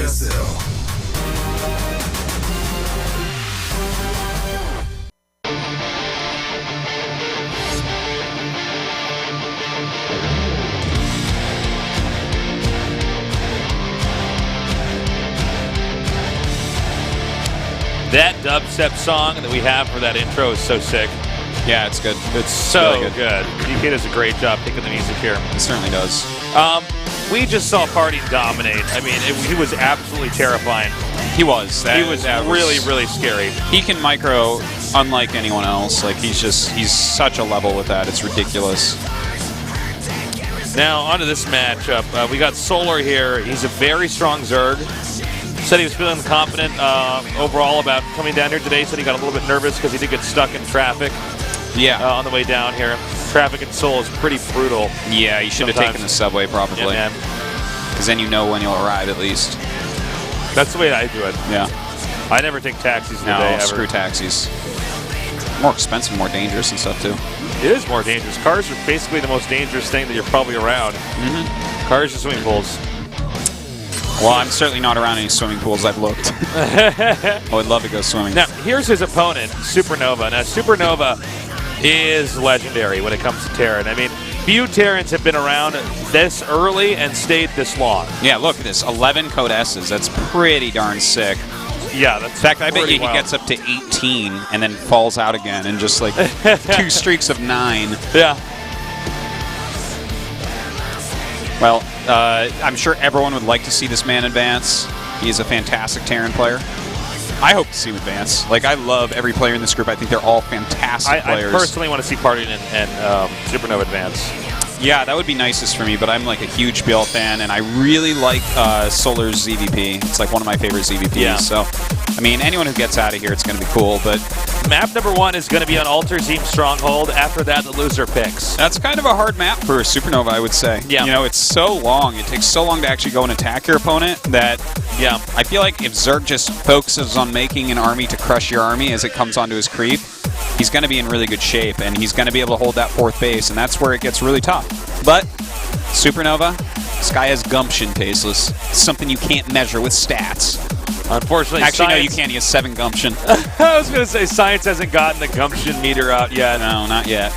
GSL. That dubstep song that we have for that intro is so sick. Yeah, it's good. It's so really good. DK does a great job picking the music here. It certainly does. We just saw Party dominate. I mean, he was absolutely terrifying. He was. He was really, really scary. He can micro unlike anyone else. Like, he's such a level with that. It's ridiculous. Now, onto this matchup. We got Solar here. He's a very strong Zerg. Said he was feeling confident overall about coming down here today. Said he got a little bit nervous because he did get stuck in traffic. Yeah. On the way down here. Traffic in Seoul is pretty brutal. Yeah, you should have taken the subway probably. Yeah, because then you know when you'll arrive at least. That's the way I do it. Yeah. I never take taxis in the day ever. Screw taxis. More expensive, more dangerous and stuff too. It is more dangerous. Cars are basically the most dangerous thing that you're probably around. Mm-hmm. Cars and swimming pools. Well, I'm certainly not around any swimming pools. I've looked. I would love to go swimming. Now, here's his opponent, SuperNova. Now, SuperNova is legendary when it comes to Terran. I mean, few Terrans have been around this early and stayed this long. Yeah, look at this. 11 Code S's. That's pretty darn sick. Yeah, that's in fact, I bet you he gets up to 18 and then falls out again and just like 2 streaks of 9. Yeah. Well, I'm sure everyone would like to see this man advance. He's a fantastic Terran player. I hope to see him advance. Like, I love every player in this group. I think they're all fantastic players. I personally want to see Party and SuperNova advance. Yeah, that would be nicest for me, but I'm like a huge BL fan, and I really like Solar's ZVP. It's like one of my favorite ZVPs. Yeah. So, I mean, anyone who gets out of here, it's going to be cool. But map number 1 is going to be on Alter Team Stronghold. After that, the loser picks. That's kind of a hard map for SuperNova, I would say. Yeah. You know, it's so long. It takes so long to actually go and attack your opponent that, yeah, I feel like if Zerg just focuses on making an army to crush your army as it comes onto his creep, he's going to be in really good shape, and he's going to be able to hold that 4th base, and that's where it gets really tough. But SuperNova, this guy has gumption, Tasteless. It's something you can't measure with stats. Unfortunately, actually, no, you can't. He has 7 gumption. I was going to say, Science hasn't gotten the gumption meter out yet. No, not yet.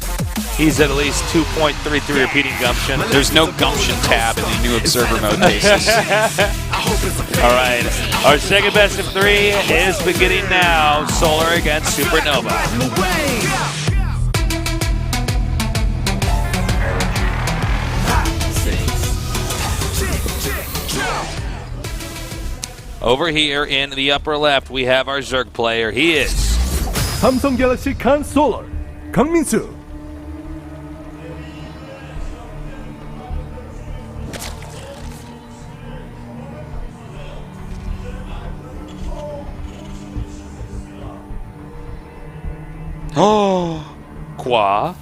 He's at least 2.33 repeating gumption. There's no gumption tab in the new observer mode, Tasteless. All right, our second best of 3 is beginning now. Solar against SuperNova. Over here in the upper left, we have our Zerg player. He is Samsung Galaxy Can Solar, 강민수. Oh, Qua.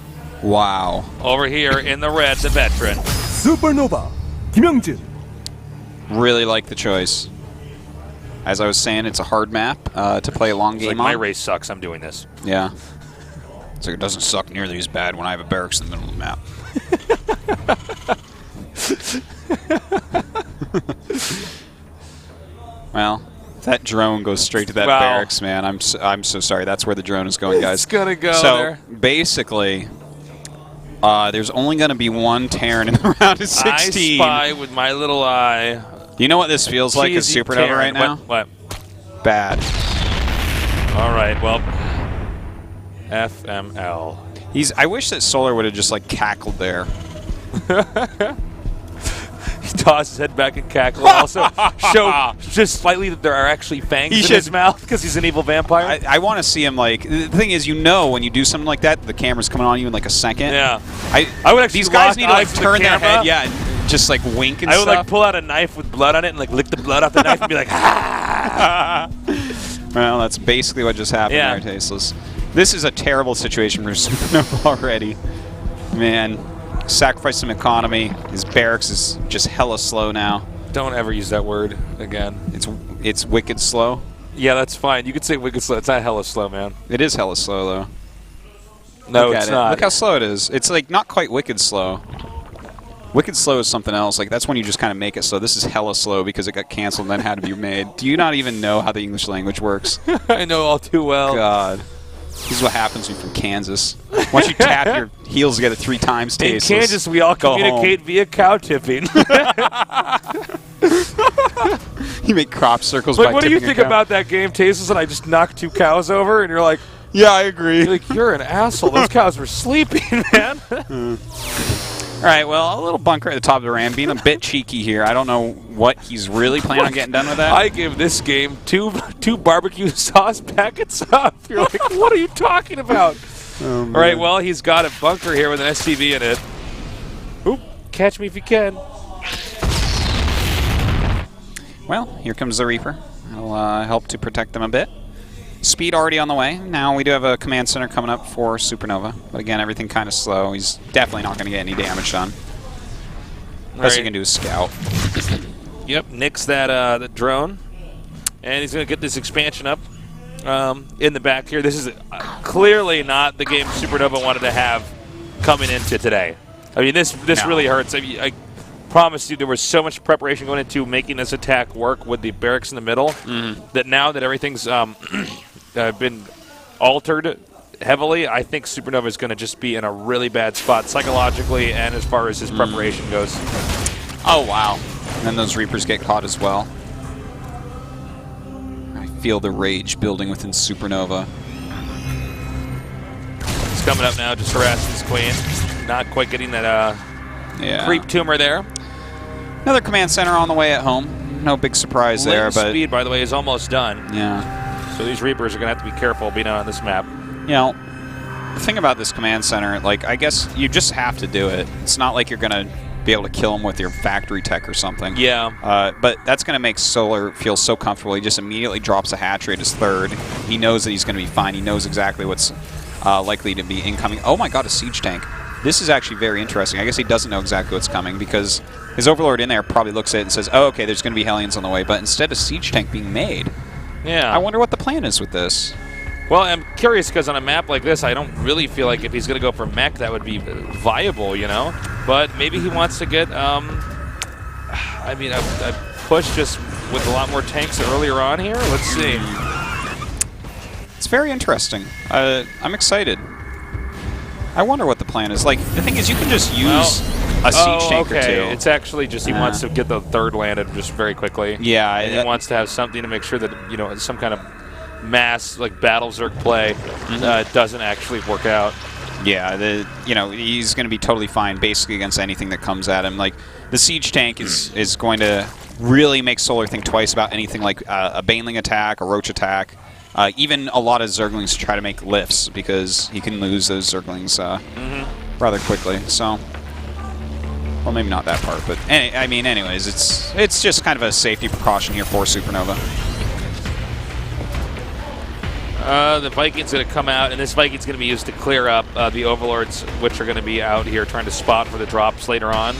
Wow. Over here in the red, the veteran. SuperNova, 김영진. Really like the choice. As I was saying, it's a hard map to play a long game like on. My race sucks, I'm doing this. Yeah. It's like it doesn't suck nearly as bad when I have a barracks in the middle of the map. Well, that drone goes straight to that barracks, man. I'm so sorry. That's where the drone is going, guys. It's gonna go there. So basically, there's only going to be 1 Terran in the round of 16. I spy with my little eye. You know what this feels like as SuperNova Terran. right now? What? Bad. All right, well, FML. I wish that Solar would have just like cackled there. He tossed his head back and cackled. Also, show just slightly that there are actually fangs in his mouth because he's an evil vampire. I want to see him like. The thing is, you know, when you do something like that, the camera's coming on you in like a second. Yeah. I would actually. These guys need to like turn their head, yeah, and just like wink and stuff. I would like pull out a knife with blood on it and like lick the blood off the knife and be like, ah. Well, that's basically what just happened there, Tasteless. This is a terrible situation for SuperNova already. Man, sacrifice some economy. His barracks is just hella slow now. Don't ever use that word again. It's wicked slow. Yeah, that's fine. You could say wicked slow. It's not hella slow, man. It is hella slow, though. No, it's not. Look how slow it is. It's like not quite wicked slow. Wicked slow is something else. Like, that's when you just kind of make it slow. This is hella slow because it got canceled and then had to be made. Do you not even know how the English language works? I know all too well. God. This is what happens when you're from Kansas. Once you tap your heels together 3 times, tasteless. In Kansas, we all communicate via cow tipping. You make crop circles Like, by what do you tipping a think cow. about that game, Tasteless, and I just knocked 2 cows over, and you're like, Yeah, I agree. you're an asshole. Those cows were sleeping, man. All right, well, a little bunker at the top of the ram, being a bit cheeky here. I don't know what he's really planning on getting done with that. I give this game two barbecue sauce packets up. You're like, what are you talking about? All right, well, he's got a bunker here with an SCV in it. Oop, catch me if you can. Well, here comes the Reaper. It'll help to protect them a bit. Speed already on the way. Now we do have a command center coming up for SuperNova. But again, everything kind of slow. He's definitely not going to get any damage done. Best he can do is scout. Yep, nicks that the drone. And he's going to get this expansion up in the back here. This is clearly not the game SuperNova wanted to have coming into today. I mean, this really hurts. I promise you there was so much preparation going into making this attack work with the barracks in the middle that now that everything's been altered heavily, I think SuperNova is going to just be in a really bad spot psychologically and as far as his preparation goes. Oh, wow. And then those Reapers get caught as well. I feel the rage building within SuperNova. He's coming up now, just harassing his queen. Not quite getting that creep tumor there. Another command center on the way at home. No big surprise there, but speed, by the way, is almost done. Yeah. So these Reapers are going to have to be careful being out on this map. You know, the thing about this command center, like, I guess you just have to do it. It's not like you're going to be able to kill him with your factory tech or something. Yeah. But that's going to make Solar feel so comfortable. He just immediately drops a hatch rate as 3rd. He knows that he's going to be fine. He knows exactly what's likely to be incoming. Oh my god, a siege tank. This is actually very interesting. I guess he doesn't know exactly what's coming because his Overlord in there probably looks at it and says, oh, okay, there's going to be Hellions on the way. But instead of siege tank being made, I wonder what the plan is with this. Well, I'm curious because on a map like this, I don't really feel like if he's going to go for mech, that would be viable, you know? But maybe he wants to get, I mean, a push just with a lot more tanks earlier on here. Let's see. It's very interesting. I'm excited. I wonder what the plan is. Like, the thing is, you can just use a siege tank or 2. It's actually just he wants to get the 3rd landed just very quickly. Yeah. And he wants to have something to make sure that, you know, some kind of mass, like, battle Zerg play doesn't actually work out. Yeah, you know, he's going to be totally fine basically against anything that comes at him. Like, the siege tank is going to really make Solar think twice about anything like a Baneling attack, a Roach attack. Even a lot of Zerglings try to make lifts because he can lose those Zerglings rather quickly. So, well, maybe not that part, but I mean, anyways, it's just kind of a safety precaution here for SuperNova. The Viking's going to come out, and this Viking's going to be used to clear up the Overlords, which are going to be out here trying to spot for the drops later on.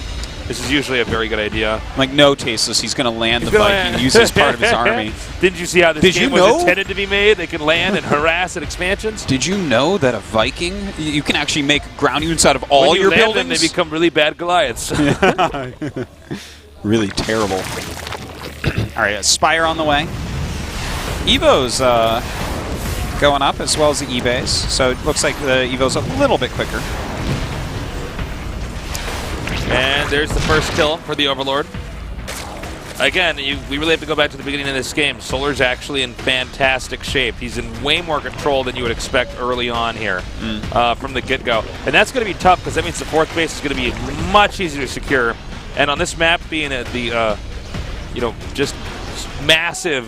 This is usually a very good idea. Like, no, Tasteless, he's going to land the Viking and use it as part of his army. Didn't you see how this game was intended to be made? They can land and harass at expansions. Did you know that a Viking, you can actually make ground units out of all your buildings? Them, they become really bad Goliaths. Really terrible. All right, a Spire on the way. Evo's going up as well as the E-Base, so it looks like the Evo's a little bit quicker. And there's the first kill for the Overlord. Again, we really have to go back to the beginning of this game. Solar's actually in fantastic shape. He's in way more control than you would expect early on here from the get-go. And that's going to be tough because that means the 4th base is going to be much easier to secure. And on this map being the, you know, just massive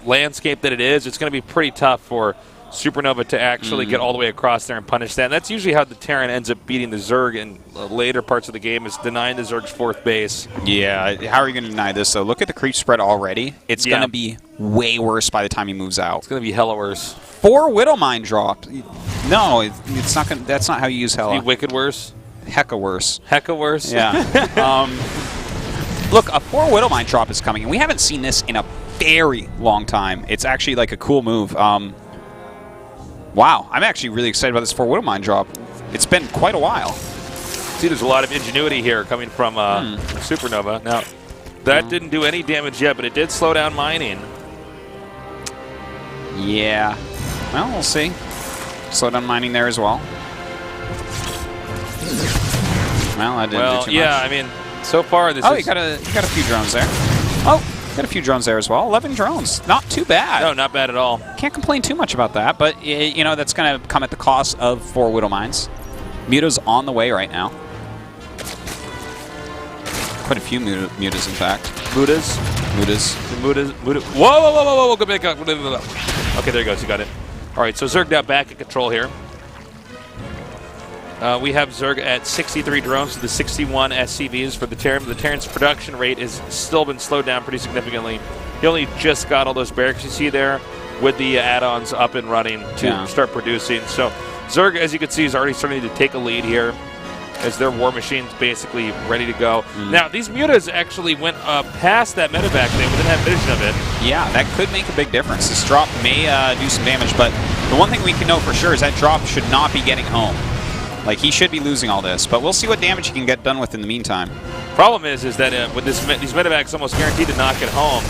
landscape that it is, it's going to be pretty tough for SuperNova to actually get all the way across there and punish that. And that's usually how the Terran ends up beating the Zerg in later parts of the game, is denying the Zerg's 4th base. Yeah, how are you going to deny this, though? Look at the creep spread already. It's going to be way worse by the time he moves out. It's going to be hella worse. 4 Widowmine dropped. No, it's not gonna, that's not how you use hella. Be wicked worse? Hecka worse. Hecka worse? Yeah. Look, a 4 Widowmine drop is coming, and we haven't seen this in a very long time. It's actually like a cool move. Wow, I'm actually really excited about this 4 Widowmine drop. It's been quite a while. See, there's a lot of ingenuity here coming from SuperNova. Now, that didn't do any damage yet, but it did slow down mining. Yeah. Well, we'll see. Slow down mining there as well. Well, I didn't do too much. I mean, so far this Oh, is... you got a few drones there. Oh, got a few drones there as well. 11 drones. Not too bad. No, not bad at all. Can't complain too much about that, but, you know, that's going to come at the cost of 4 Widow Mines. Muta's on the way right now. Quite a few mutas, in fact. Mutas. Whoa. Go back up. Okay, there he goes. You got it. All right, so Zerg now back in control here. We have Zerg at 63 drones to the 61 SCVs for the Terran. The Terran's production rate has still been slowed down pretty significantly. He only just got all those barracks you see there with the add-ons up and running to start producing. So Zerg, as you can see, is already starting to take a lead here as their war machine's basically ready to go. Now, these mutas actually went past that medevac thing. We didn't have vision of it. Yeah, that could make a big difference. This drop may do some damage, but the one thing we can know for sure is that drop should not be getting home. Like, he should be losing all this, but we'll see what damage he can get done with in the meantime. Problem is that with these medevacs almost guaranteed to knock it home,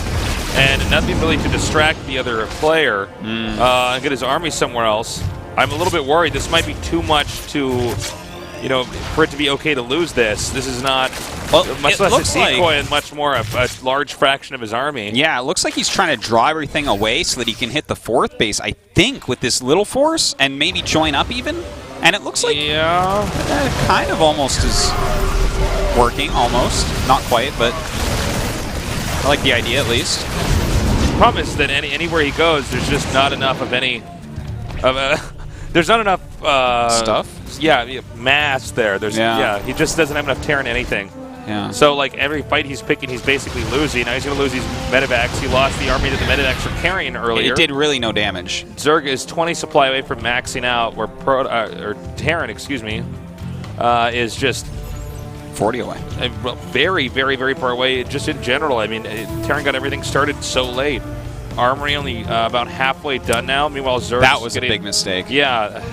and nothing really to distract the other player and get his army somewhere else. I'm a little bit worried. This might be too much to... You know, for it to be okay to lose this. This is not much less a decoy and much more a large fraction of his army. Yeah, it looks like he's trying to draw everything away so that he can hit the 4th base, I think, with this little force and maybe join up even. And it looks like kind of almost is working, almost. Not quite, but I like the idea at least. The problem is that anywhere he goes, there's just not enough of any... there's not enough... stuff? Yeah, mass there. There's he just doesn't have enough Terran anything. Yeah. So like every fight he's picking, he's basically losing. Now he's going to lose these medevacs. He lost the army that the medevacs were carrying earlier. It did really no damage. Zerg is 20 supply away from maxing out, where Terran, excuse me, is just 40 away. Very, very, very far away. Just in general, I mean, Terran got everything started so late. Armory only about halfway done now. Meanwhile, Zerg that was a big mistake. Yeah.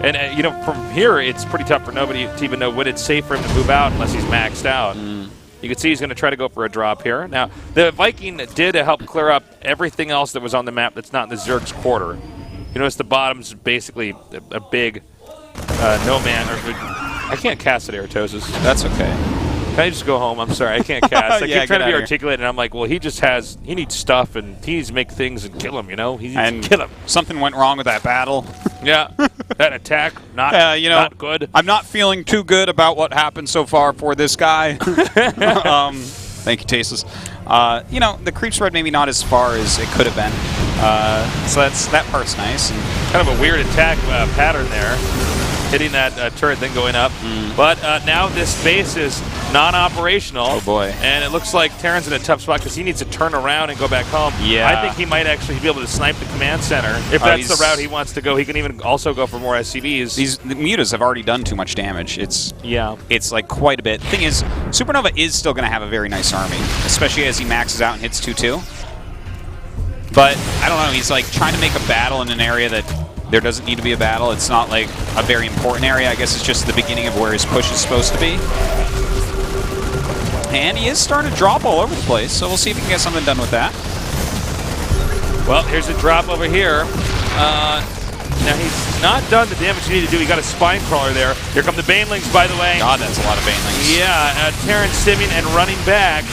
And, you know, from here, it's pretty tough for nobody to even know when it's safe for him to move out unless he's maxed out. You can see he's going to try to go for a drop here. Now, the Viking did help clear up everything else that was on the map that's not in the Zerg's quarter. You notice the bottom's basically a big no man. I can't cast it, Aritosis. That's okay. Can I just go home? I'm sorry, I can't cast. I keep trying to be here. articulate, and I'm like, well, he needs stuff, and he needs to make things and kill him, you know? He needs to kill him. Something went wrong with that battle. Yeah, that attack, not good. I'm not feeling too good about what happened so far for this guy. Thank you, Tasteless. You know, the creep spread maybe not as far as it could have been. So that part's nice. And kind of a weird attack pattern there. Hitting that turret, then going up. But now this base is non-operational. Oh, boy. And it looks like Terran's in a tough spot because he needs to turn around and go back home. Yeah. I think he might actually be able to snipe the command center. If that's the route he wants to go, he can even also go for more SCVs. The mutas have already done too much damage. It's like quite a bit. The thing is, SuperNova is still going to have a very nice army, especially as he maxes out and hits 2-2. But, I don't know, he's like trying to make a battle in an area that there doesn't need to be a battle. It's not like a very important area. I guess it's just the beginning of where his push is supposed to be. And he is starting to drop all over the place, so we'll see if he can get something done with that. Well, here's a drop over here. Now, he's not done the damage he needed to do. He got a spine crawler there. Here come the Banelings, by the way. God, that's a lot of Banelings. Yeah, Terran stimming and running back.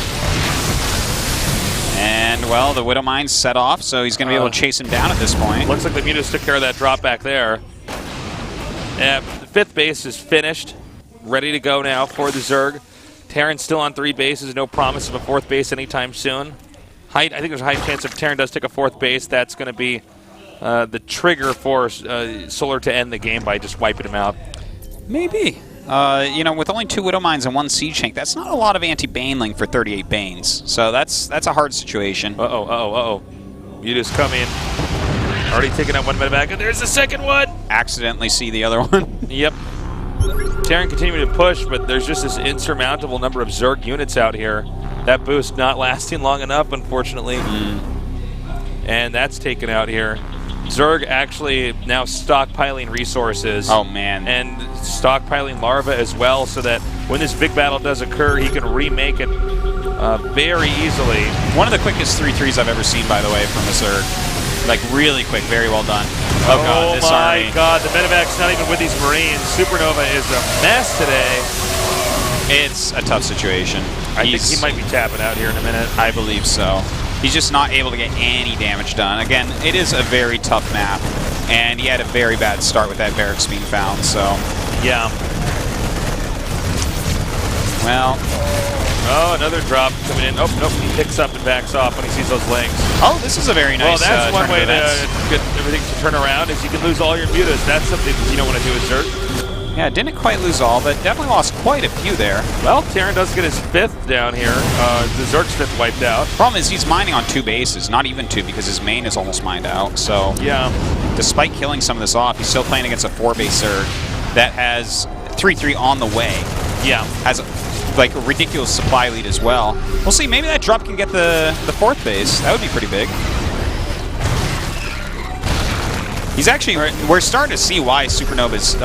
And, well, the Widow Mine's set off, so he's going to be able to chase him down at this point. Looks like the Mutas took care of that drop back there. The 5th base is finished. Ready to go now for the Zerg. Terran's still on 3 bases. No promise of a 4th base anytime soon. I think there's a high chance if Terran does take a 4th base, that's going to be the trigger for Solar to end the game by just wiping him out. Maybe. You know, with only 2 Widow Mines and 1 Siege Tank, that's not a lot of anti-Baneling for 38 Banes. So that's a hard situation. Mutas coming. Already taking out 1 medevac, and there's the second one! Accidentally see the other one. Yep. Terran continuing to push, but there's just this insurmountable number of Zerg units out here. That boost not lasting long enough, unfortunately. And that's taken out here. Zerg actually now stockpiling resources. Oh, man. And stockpiling larva as well, so that when this big battle does occur, he can remake it very easily. One of the quickest 3-3s I've ever seen, by the way, from a Zerg. Like, really quick. Very well done. Oh, God, this my army. God. The medevac's not even with these Marines. SuperNova is a mess today. It's a tough situation. I think he might be tapping out here in a minute. I believe so. He's just not able to get any damage done. Again, it is a very tough map, and he had a very bad start with that barracks being found, so. Yeah. Well. Oh, another drop coming in. Oh, nope, he picks up and backs off when he sees those links. Oh, this is a very nice Well, that's one way to events. get everything to turn around, is you can lose all your mutas. That's something you don't want to do with Zerg. Yeah, didn't quite lose all, but definitely lost quite a few there. Well, Terran does get his 5th down here. The Zerg's 5th wiped out. Problem is he's mining on 2 bases, not even 2, because his main is almost mined out. So yeah, despite killing some of this off, he's still playing against a 4-base Zerg that has 3-3 on the way. Yeah. Has like a ridiculous supply lead as well. We'll see, maybe that drop can get the 4th base. That would be pretty big. He's actually, we're starting to see why SuperNova's,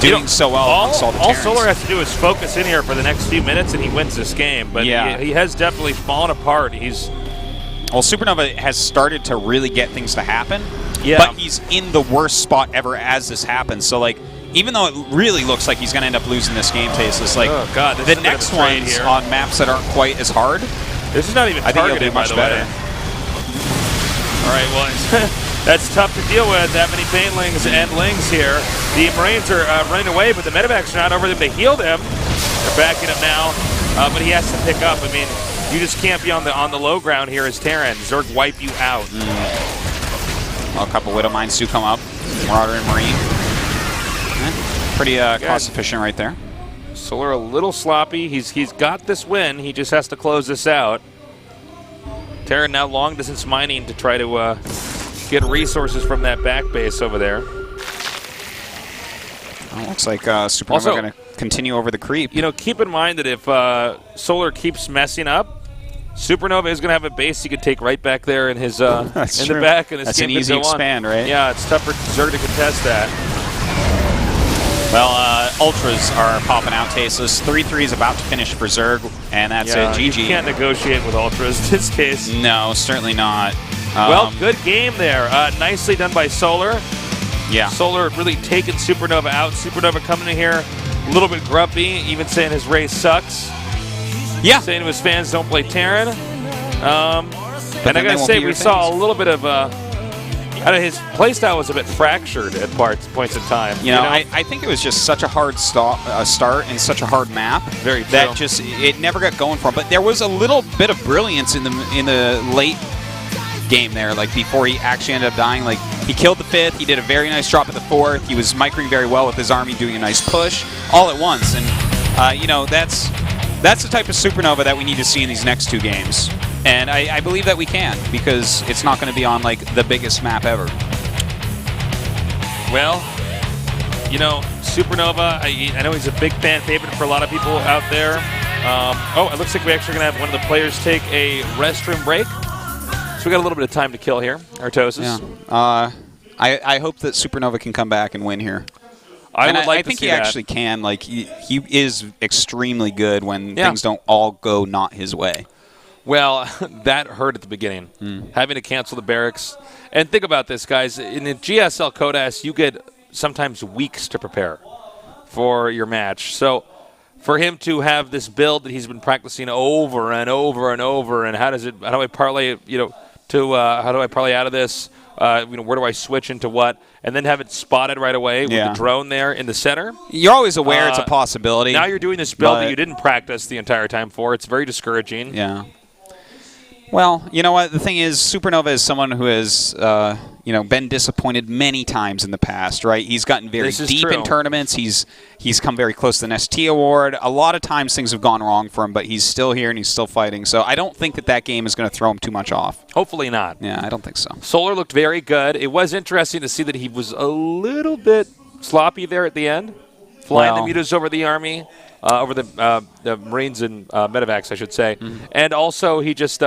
doing so well amongst all the All Terrans. Solar has to do is focus in here for the next few minutes, and he wins this game. But yeah, he has definitely fallen apart. Well, SuperNova has started to really get things to happen. Yeah. But he's in the worst spot ever as this happens. So, like, even though it really looks like he's going to end up losing this game, Tasteless, like, oh God, the next ones on maps that aren't quite as hard, this is not even targeted, by the way. All right, well, that's tough to deal with, that many Banelings and Lings here. The Marines are running away, but the medevac's not over them to heal them. They're backing him now, but he has to pick up. I mean, you just can't be on the low ground here as Terran. Zerg wipe you out. Well, a couple Widow Mines do come up. Marauder and Marine. Pretty cost efficient right there. Solar a little sloppy. He's got this win. He just has to close this out. Terran now long distance mining to try to get resources from that back base over there. Well, looks like SuperNova going to continue over the creep. You know, keep in mind that if Solar keeps messing up, SuperNova is going to have a base he could take right back there in his in the back. And that's an easy expand, right? Yeah, it's tough for Zerg to contest that. Well, Ultras are popping out Tasteless. 3-3 is about to finish for Zerg, and that's it. GG. You can't negotiate with Ultras in this case. No, certainly not. Well, good game there. Nicely done by Solar. Yeah. Solar really taking SuperNova out. SuperNova coming in here a little bit grumpy, even saying his race sucks. Yeah. Saying to his fans, don't play Terran. And I gotta say, we saw a little bit of his playstyle was a bit fractured at points in time. You know, I think it was just such a hard start and such a hard map. Very true. That just it never got going for him. But there was a little bit of brilliance in the late game there, like before he actually ended up dying. Like, he killed the 5th, he did a very nice drop at the 4th, he was microing very well with his army, doing a nice push all at once. And you know, that's the type of SuperNova that we need to see in these next 2 games. And I believe that we can, because it's not going to be on like the biggest map ever. Well, you know, SuperNova, I know he's a big fan favorite for a lot of people out there. Oh, it looks like we're actually going to have one of the players take a restroom break. So we got a little bit of time to kill here, Artosis. Yeah. I hope that SuperNova can come back and win here. I think he actually can. Like, he is extremely good when things don't all go not his way. Well, that hurt at the beginning, having to cancel the barracks. And think about this, guys. In the GSL Code S, you get sometimes weeks to prepare for your match. So for him to have this build that he's been practicing over and over and over, and how do I parlay, how do I parlay out of this? Where do I switch into what? And then have it spotted right away with the drone there in the center. You're always aware it's a possibility. Now you're doing this build that you didn't practice the entire time for. It's very discouraging. Yeah. Well, you know what? The thing is, SuperNova is someone who has, been disappointed many times in the past, right? He's gotten very deep in tournaments. He's come very close to an ST award. A lot of times things have gone wrong for him, but he's still here and he's still fighting. So I don't think that game is going to throw him too much off. Hopefully not. Yeah, I don't think so. Solar looked very good. It was interesting to see that he was a little bit sloppy there at the end, flying the mutas over the army. Over the Marines and medevacs, I should say. And also, he just,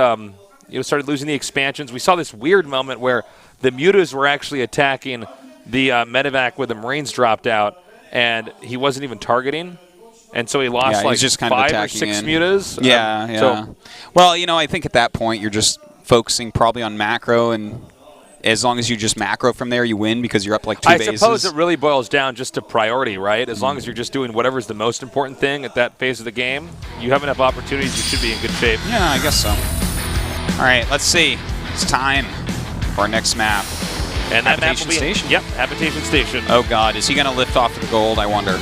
started losing the expansions. We saw this weird moment where the mutas were actually attacking the medevac where the Marines dropped out, and he wasn't even targeting. And so he lost like just kind of 5 or 6 in. mutas. Yeah. So, well, I think at that point you're just focusing probably on macro, and as long as you just macro from there, you win because you're up like 2 bases. I suppose it really boils down just to priority, right? As long as you're just doing whatever's the most important thing at that phase of the game, you have enough opportunities, you should be in good shape. Yeah, I guess so. All right, let's see. It's time for our next map. And that map will be Station. Yep, Habitation Station. Oh God, is he going to lift off of the gold? I wonder.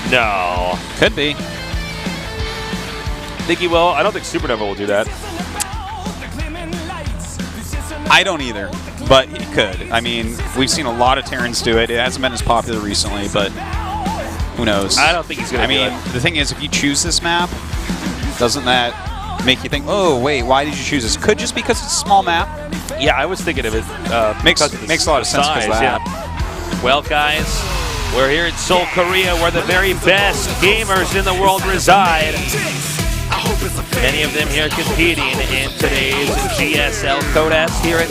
No. Could be. Think he will? I don't think SuperNova will do that. I don't either, but he could. I mean, we've seen a lot of Terrans do it. It hasn't been as popular recently, but who knows? I don't think he's going to do it. I mean, the thing is, if you choose this map, doesn't that make you think, oh, wait, why did you choose this? Could just because it's a small map. Yeah, I was thinking of it. Makes a lot of sense size, because that. Yeah. Well, guys, we're here in Seoul, Korea, where the very best gamers in the world reside. Many of them here competing in today's GSL Code S here at